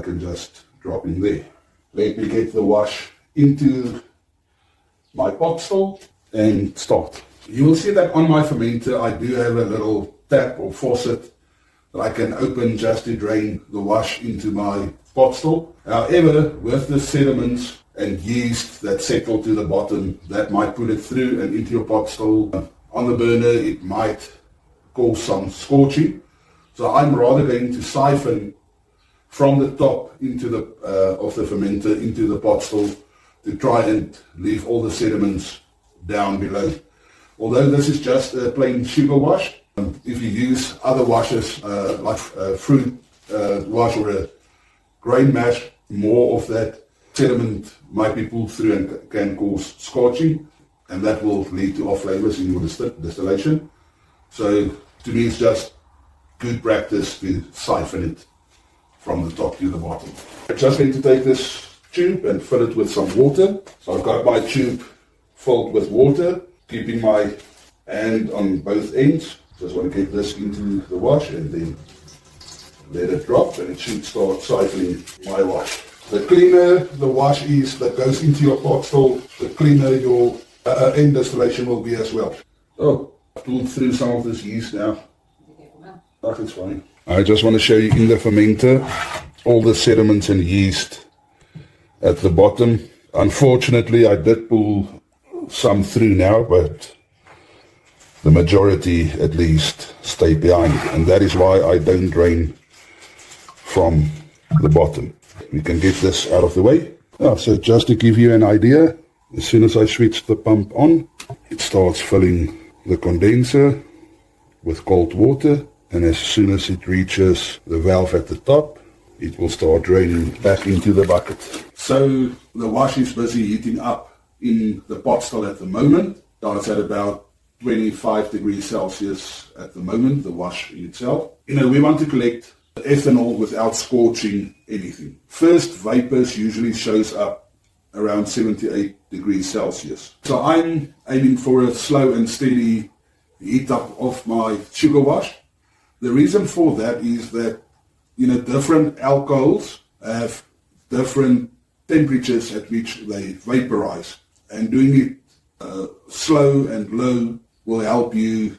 can just drop in there. Let me get the wash into my potstill and start. You will see that on my fermenter I do have a little tap or faucet that I can open just to drain the wash into my potstill. However, with the sediments and yeast that settle to the bottom, that might put it through and into your potstill. On the burner it might cause some scorching. So I'm rather going to siphon from the top into the of the fermenter into the potstill to try and leave all the sediments down below. Although this is just a plain sugar wash, if you use other washes like fruit wash or a grain mash, more of that sediment might be pulled through and can cause scorching, and that will lead to off flavors in your distillation. So to me it's just good practice to siphon it from the top to the bottom. I'm just going to take this tube and fill it with some water. So I've got my tube filled with water, keeping my hand on both ends. Just want to get this into the wash and then let it drop, and it should start siphoning my wash. The cleaner the wash is that goes into your potstill, the cleaner your end distillation will be as well. Oh, I've pulled through some of this yeast now. Oh, it's fine. I just want to show you in the fermenter all the sediments and yeast at the bottom. Unfortunately, I did pull some through now, but the majority at least stay behind, and that is why I don't drain from the bottom. We can get this out of the way. So just to give you an idea, as soon as I switch the pump on, it starts filling the condenser with cold water, and as soon as it reaches the valve at the top, it will start draining back into the bucket. So the wash is busy heating up in the potstill at the moment. It's at about 25 degrees Celsius at the moment, the wash in itself. We want to collect ethanol without scorching anything. First vapors usually shows up around 78 degrees Celsius. So I'm aiming for a slow and steady heat up of my sugar wash. The reason for that is that, different alcohols have different temperatures at which they vaporize, and doing it slow and low will help you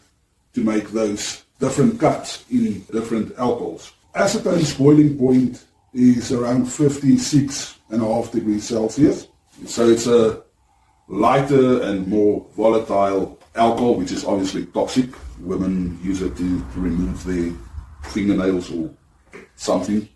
to make those different cuts in different alcohols. Acetone's boiling point is around 56.5 degrees Celsius. So it's a lighter and more volatile alcohol, which is obviously toxic. Women use it to remove their fingernails or something.